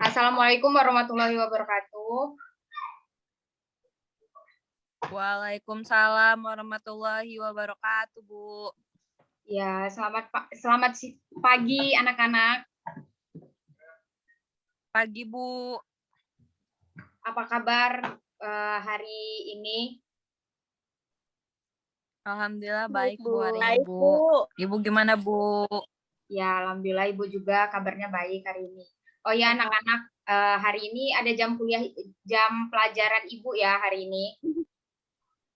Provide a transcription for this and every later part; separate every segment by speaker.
Speaker 1: Assalamualaikum warahmatullahi wabarakatuh.
Speaker 2: Waalaikumsalam warahmatullahi wabarakatuh, Bu.
Speaker 1: Ya, selamat pagi anak-anak.
Speaker 2: Pagi, Bu.
Speaker 1: Apa kabar hari ini?
Speaker 2: Alhamdulillah baik, Bu, hari ini,
Speaker 3: Baik,
Speaker 2: Bu.
Speaker 3: Bu.
Speaker 2: Ibu gimana, Bu?
Speaker 1: Ya, alhamdulillah Ibu juga kabarnya baik hari ini. Oh ya, anak-anak, hari ini ada jam pelajaran Ibu ya hari ini.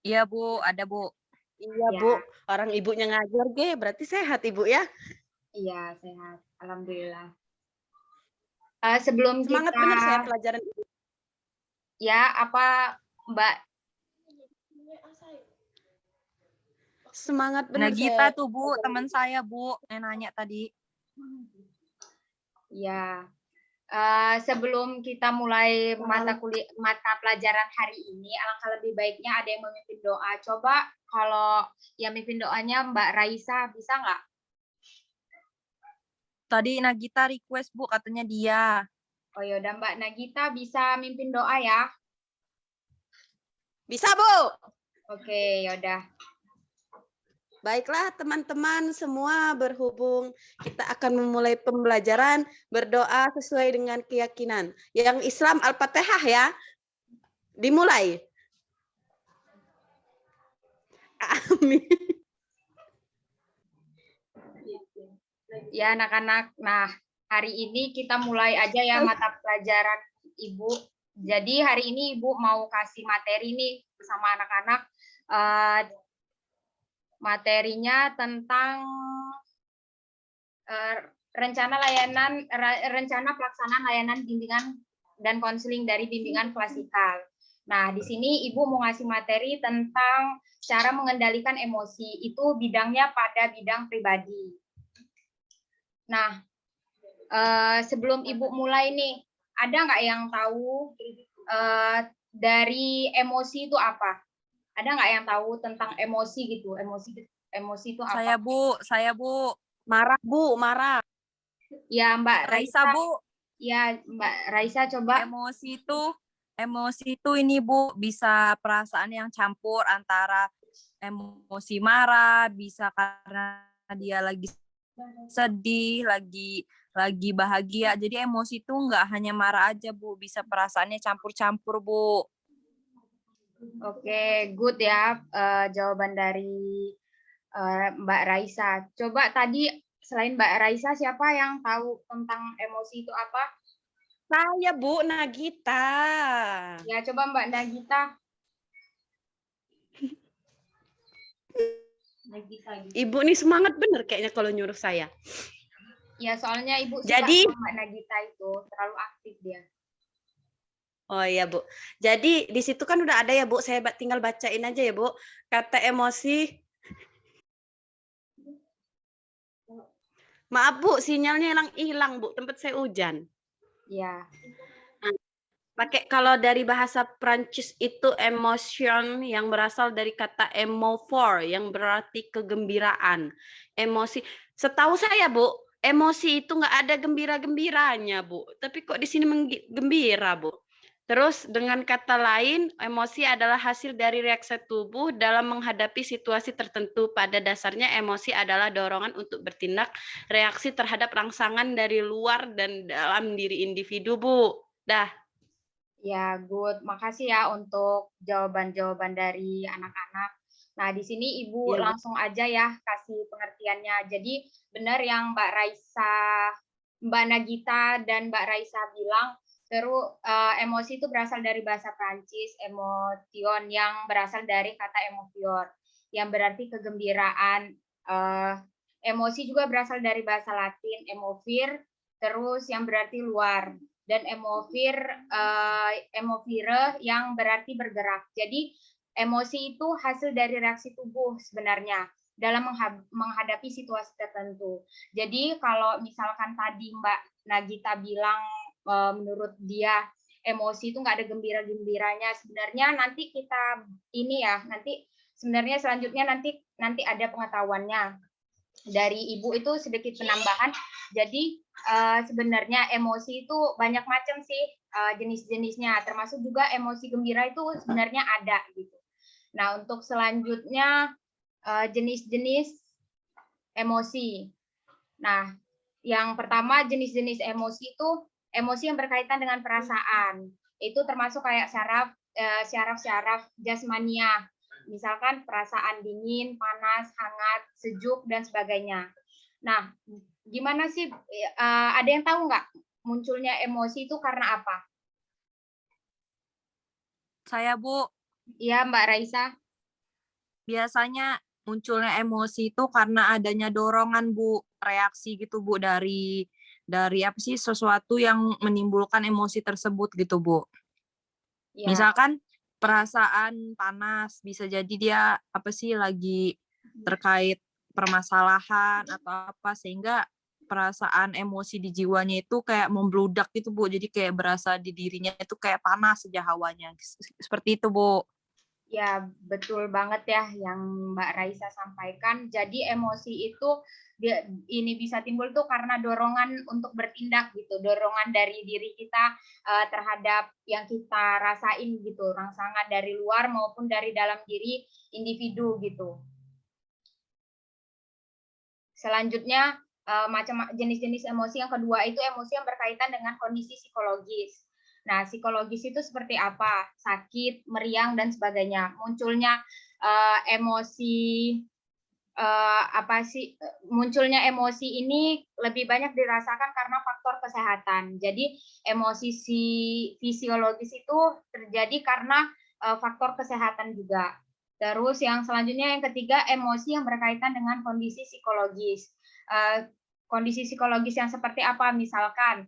Speaker 2: Iya, Bu, ada, Bu.
Speaker 3: Iya,
Speaker 1: Ya.
Speaker 3: Bu. Orang ibunya ngajar, berarti sehat, Ibu ya?
Speaker 1: Iya, sehat. Alhamdulillah. Sebelum
Speaker 3: Semangat
Speaker 1: kita...
Speaker 3: benar saya pelajaran.
Speaker 1: Ya, apa Mbak?
Speaker 3: Semangat benar
Speaker 2: Nagita
Speaker 3: saya.
Speaker 2: tuh, Bu, teman saya, Bu, yang nanya tadi.
Speaker 1: Ya. Sebelum kita mulai mata pelajaran hari ini, alangkah lebih baiknya ada yang memimpin doa. Coba kalau yang memimpin doanya Mbak Raisa, bisa nggak?
Speaker 2: Tadi Nagita request, Bu, katanya dia.
Speaker 1: Oh yaudah, Mbak Nagita bisa mimpin doa ya?
Speaker 3: Bisa, Bu.
Speaker 1: Oke, yaudah.
Speaker 3: Baiklah, teman-teman semua, berhubung kita akan memulai pembelajaran, berdoa sesuai dengan keyakinan. Yang Islam Al-Fatihah ya. Dimulai. Amin.
Speaker 1: Ya anak-anak, nah hari ini kita mulai aja ya mata pelajaran Ibu. Jadi hari ini Ibu mau kasih materi nih bersama anak-anak. Materinya tentang rencana pelaksanaan layanan bimbingan dan konseling dari bimbingan klasikal. Nah, di sini Ibu mau ngasih materi tentang cara mengendalikan emosi. Itu bidangnya pada bidang pribadi. Nah, sebelum Ibu mulai nih, ada nggak yang tahu dari emosi itu apa? Ada nggak yang tahu tentang emosi gitu? Emosi itu apa?
Speaker 2: Saya, Bu.
Speaker 3: Marah, Bu, marah.
Speaker 1: Ya, Mbak
Speaker 2: Raisa,
Speaker 1: Raisa.
Speaker 2: Bu.
Speaker 1: Ya, Mbak Raisa coba.
Speaker 2: Emosi itu ini, Bu, bisa perasaan yang campur antara emosi marah, bisa karena dia lagi sedih, lagi bahagia. Jadi emosi itu nggak hanya marah aja, Bu, bisa perasaannya campur-campur, Bu.
Speaker 1: Oke, good ya jawaban dari Mbak Raisa. Coba tadi selain Mbak Raisa, siapa yang tahu tentang emosi itu apa?
Speaker 3: Saya, Bu, Nagita.
Speaker 1: Ya, coba Mbak Nagita.
Speaker 3: Ibu nih semangat bener kayaknya kalau nyuruh saya.
Speaker 1: Ya, soalnya Ibu suka
Speaker 3: Jadi,
Speaker 1: sama Mbak Nagita itu, terlalu aktif dia.
Speaker 3: oh iya, Bu. Jadi di situ kan udah ada ya, Bu. Saya tinggal bacain aja ya, Bu. Kata emosi. Maaf, Bu, sinyalnya hilang, Bu. Tempat saya hujan.
Speaker 1: Ya.
Speaker 3: Pakai kalau dari bahasa Prancis itu emotion yang berasal dari kata émovoir yang berarti kegembiraan. Emosi. Setahu saya, Bu, emosi itu nggak ada gembira-gembiranya, Bu. Tapi kok di sini gembira, Bu. Terus dengan kata lain, emosi adalah hasil dari reaksi tubuh dalam menghadapi situasi tertentu. Pada dasarnya emosi adalah dorongan untuk bertindak, reaksi terhadap rangsangan dari luar dan dalam diri individu, Bu. Dah.
Speaker 1: Ya, good. Makasih ya untuk jawaban-jawaban dari anak-anak. Nah, di sini Ibu
Speaker 3: Ya,
Speaker 1: langsung aja ya kasih pengertiannya. Jadi benar yang Mbak Raisa, Mbak Nagita dan Mbak Raisa bilang, emosi itu berasal dari bahasa Prancis, emotion yang berasal dari kata emotion, yang berarti kegembiraan. Emosi juga berasal dari bahasa Latin, emovir, terus yang berarti luar. Dan emovire yang berarti bergerak. Jadi emosi itu hasil dari reaksi tubuh sebenarnya dalam menghadapi situasi tertentu. Jadi kalau misalkan tadi Mbak Nagita bilang menurut dia emosi itu nggak ada gembira-gembiranya, sebenarnya nanti kita ini ya, nanti sebenarnya selanjutnya nanti ada pengetahuannya dari Ibu itu sedikit penambahan. Jadi sebenarnya emosi itu banyak macam sih jenis-jenisnya, termasuk juga emosi gembira itu sebenarnya ada gitu. Nah, untuk selanjutnya jenis-jenis emosi. Nah, yang pertama jenis-jenis emosi itu emosi yang berkaitan dengan perasaan. Itu termasuk kayak syaraf-syaraf jasmania. Misalkan perasaan dingin, panas, hangat, sejuk, dan sebagainya. Nah, gimana sih, ada yang tahu nggak munculnya emosi itu karena apa?
Speaker 2: Saya, Bu,
Speaker 1: Iya, Mbak Raisa.
Speaker 2: biasanya munculnya emosi itu karena adanya dorongan, Bu, reaksi gitu, Bu, dari apa sih, sesuatu yang menimbulkan emosi tersebut gitu, Bu.
Speaker 1: Ya,
Speaker 2: Misalkan perasaan panas, bisa jadi dia apa sih, lagi terkait permasalahan atau apa, sehingga perasaan emosi di jiwanya itu kayak membludak gitu, Bu. Jadi kayak berasa di dirinya itu kayak panas saja hawanya. Seperti itu, Bu.
Speaker 1: ya, betul banget ya yang Mbak Raisa sampaikan. Jadi emosi itu ini bisa timbul tuh karena dorongan untuk bertindak gitu, dorongan dari diri kita terhadap yang kita rasain gitu, rangsangan dari luar maupun dari dalam diri individu gitu. Selanjutnya macam jenis-jenis emosi yang kedua itu emosi yang berkaitan dengan kondisi psikologis. Nah, psikologis itu seperti apa? Sakit, meriang, dan sebagainya. Munculnya emosi apa sih? Munculnya emosi ini lebih banyak dirasakan karena faktor kesehatan. Jadi emosi fisiologis itu terjadi karena faktor kesehatan juga. Terus yang selanjutnya yang ketiga emosi yang berkaitan dengan kondisi psikologis. Kondisi psikologis yang seperti apa? Misalkan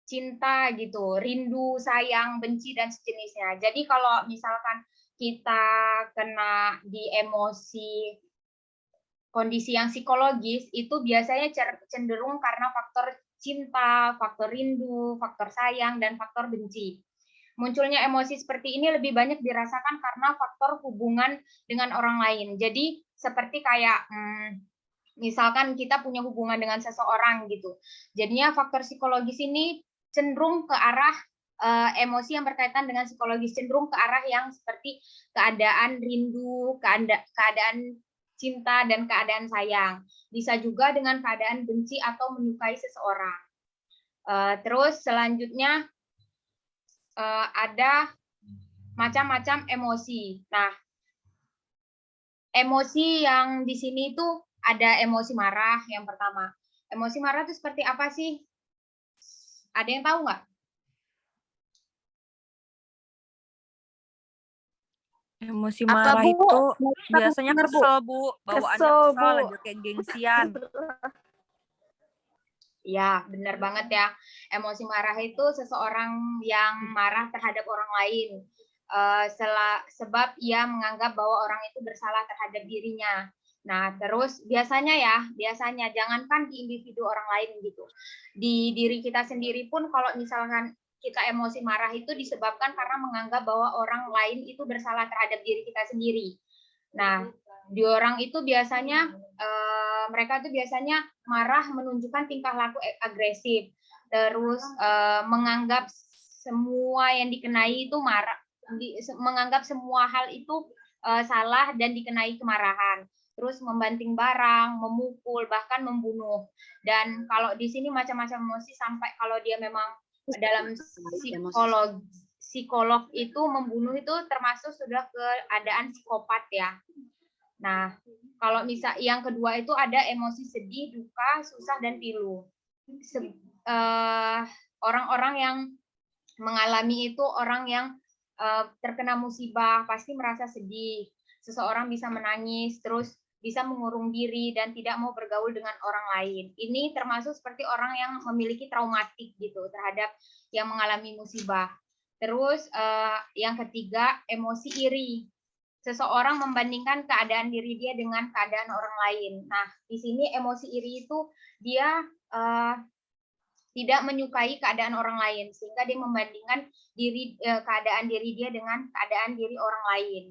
Speaker 1: cinta gitu, rindu, sayang, benci, dan sejenisnya. Jadi kalau misalkan kita kena di emosi kondisi yang psikologis, itu biasanya cenderung karena faktor cinta, faktor rindu, faktor sayang, dan faktor benci. Munculnya emosi seperti ini lebih banyak dirasakan karena faktor hubungan dengan orang lain. Jadi seperti kayak misalkan kita punya hubungan dengan seseorang gitu. Jadinya faktor psikologis ini cenderung ke arah emosi yang berkaitan dengan psikologis, cenderung ke arah yang seperti keadaan rindu, keadaan cinta, dan keadaan sayang. Bisa juga dengan keadaan benci atau menyukai seseorang. Terus selanjutnya ada macam-macam emosi. Nah, emosi yang di sini itu ada emosi marah yang pertama. Emosi marah itu seperti apa sih? Ada yang tahu nggak?
Speaker 2: Emosi
Speaker 3: Apa,
Speaker 2: marah
Speaker 3: Bu?
Speaker 2: itu
Speaker 3: Benar,
Speaker 2: biasanya
Speaker 3: Bu.
Speaker 2: kesel, Bu. Bawaannya
Speaker 3: Kesel,
Speaker 2: kesel
Speaker 3: Bu.
Speaker 2: aja kayak gengsian.
Speaker 1: Ya, benar banget ya. Emosi marah itu seseorang yang marah terhadap orang lain. Sebab ia menganggap bahwa orang itu bersalah terhadap dirinya. Nah, terus biasanya jangankan di individu orang lain gitu. Di diri kita sendiri pun kalau misalkan kita emosi marah itu disebabkan karena menganggap bahwa orang lain itu bersalah terhadap diri kita sendiri. Nah, di orang itu biasanya mereka tuh biasanya marah menunjukkan tingkah laku agresif, terus menganggap semua yang dikenai itu marah, menganggap semua hal itu salah dan dikenai kemarahan, terus membanting barang, memukul, bahkan membunuh. Dan kalau di sini macam-macam emosi sampai kalau dia memang dalam psikolog itu membunuh itu termasuk sudah keadaan psikopat ya. Nah, kalau misal yang kedua itu ada emosi sedih, duka, susah, dan pilu. Orang-orang yang mengalami itu orang yang terkena musibah pasti merasa sedih. Seseorang bisa menangis, terus bisa mengurung diri dan tidak mau bergaul dengan orang lain. Ini termasuk seperti orang yang memiliki traumatik gitu terhadap yang mengalami musibah. Terus yang ketiga emosi iri. Seseorang membandingkan keadaan diri dia dengan keadaan orang lain. Nah, di sini emosi iri itu dia tidak menyukai keadaan orang lain, sehingga dia membandingkan keadaan diri dia dengan keadaan diri orang lain.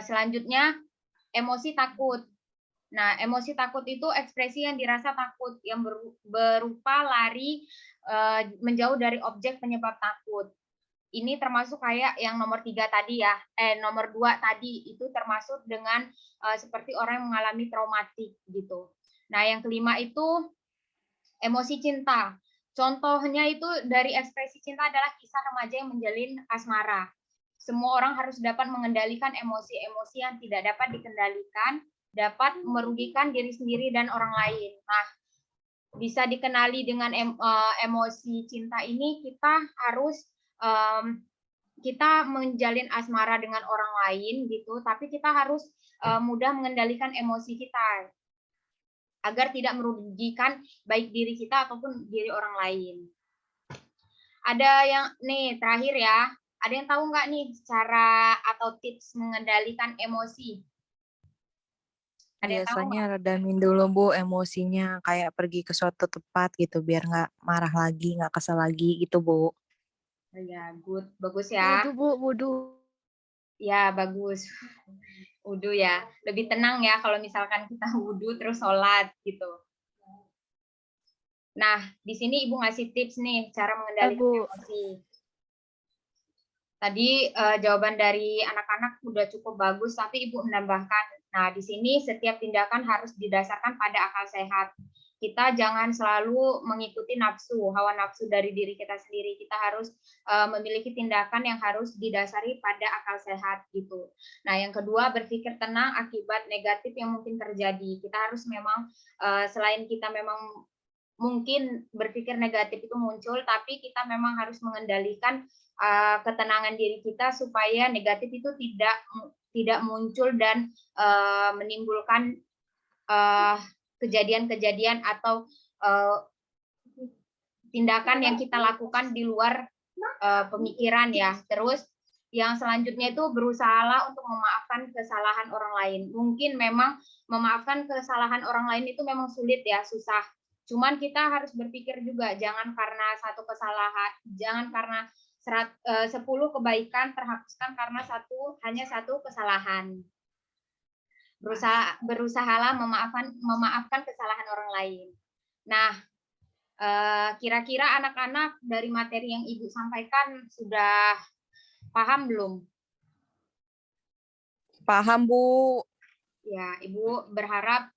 Speaker 1: Selanjutnya, emosi takut. Nah, emosi takut itu ekspresi yang dirasa takut, yang berupa lari menjauh dari objek penyebab takut. Ini termasuk kayak yang nomor 3 tadi ya, nomor 2 tadi, itu termasuk dengan seperti orang yang mengalami traumatik gitu. Nah, yang kelima itu emosi cinta. Contohnya itu dari ekspresi cinta adalah kisah remaja yang menjalin asmara. Semua orang harus dapat mengendalikan emosi-emosi yang tidak dapat dikendalikan, dapat merugikan diri sendiri dan orang lain. Nah, bisa dikenali dengan emosi cinta ini, kita harus kita menjalin asmara dengan orang lain gitu, tapi kita harus mudah mengendalikan emosi kita agar tidak merugikan baik diri kita ataupun diri orang lain. Ada yang nih terakhir ya, ada yang tahu nggak nih cara atau tips mengendalikan emosi? Ada yang tahu nggak?
Speaker 2: Biasanya redamin dulu Bu emosinya, kayak pergi ke suatu tempat gitu biar nggak marah lagi, nggak kesel lagi gitu Bu.
Speaker 1: Ya, good, bagus ya.
Speaker 2: Wudu Bu, wudu.
Speaker 1: Ya, bagus. Wudhu ya, lebih tenang ya kalau misalkan kita wudhu terus sholat gitu. Nah, di sini Ibu ngasih tips nih cara mengendalikan emosi. Tadi jawaban dari anak-anak udah cukup bagus, tapi Ibu menambahkan, nah di sini setiap tindakan harus didasarkan pada akal sehat. Kita jangan selalu mengikuti nafsu, hawa nafsu dari diri kita sendiri. Kita harus memiliki tindakan yang harus didasari pada akal sehat gitu. Nah, yang kedua, berpikir tenang akibat negatif yang mungkin terjadi. Kita harus memang selain kita memang mungkin berpikir negatif itu muncul, tapi kita memang harus mengendalikan ketenangan diri kita supaya negatif itu tidak muncul dan menimbulkan kejadian-kejadian atau tindakan yang kita lakukan di luar pemikiran ya. Terus yang selanjutnya itu berusahalah untuk memaafkan kesalahan orang lain. Mungkin memang memaafkan kesalahan orang lain itu memang sulit ya, susah. Cuman kita harus berpikir juga, jangan karena satu kesalahan, jangan karena 10 kebaikan terhapuskan karena hanya satu kesalahan. Berusahalah memaafkan kesalahan orang lain. Nah, kira-kira anak-anak dari materi yang Ibu sampaikan sudah paham belum?
Speaker 2: Paham Bu.
Speaker 1: Ya, Ibu berharap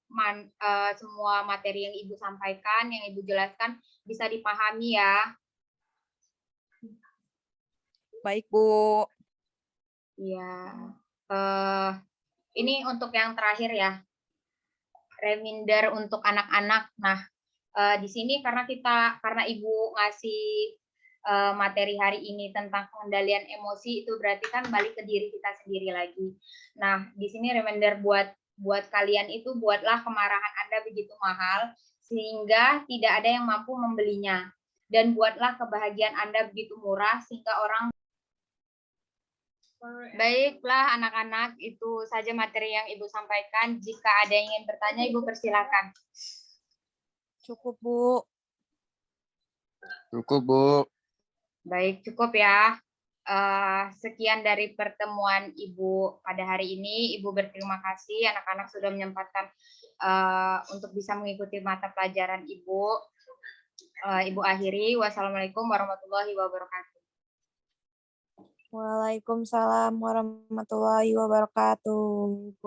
Speaker 1: semua materi yang Ibu sampaikan, yang Ibu jelaskan bisa dipahami ya.
Speaker 2: Baik Bu.
Speaker 1: Ya, ini untuk yang terakhir ya, reminder untuk anak-anak. Nah, di sini karena Ibu ngasih materi hari ini tentang pengendalian emosi, itu berarti kan balik ke diri kita sendiri lagi. Nah, di sini reminder buat kalian itu, buatlah kemarahan Anda begitu mahal sehingga tidak ada yang mampu membelinya, dan buatlah kebahagiaan Anda begitu murah sehingga orang. Baiklah anak-anak, itu saja materi yang Ibu sampaikan. Jika ada yang ingin bertanya, Ibu persilakan.
Speaker 2: Cukup Bu.
Speaker 4: Cukup Bu.
Speaker 1: Baik, cukup ya. Sekian dari pertemuan Ibu pada hari ini. Ibu berterima kasih anak-anak sudah menyempatkan untuk bisa mengikuti mata pelajaran Ibu. Ibu akhiri. Wassalamualaikum warahmatullahi wabarakatuh.
Speaker 2: Waalaikumsalam warahmatullahi wabarakatuh.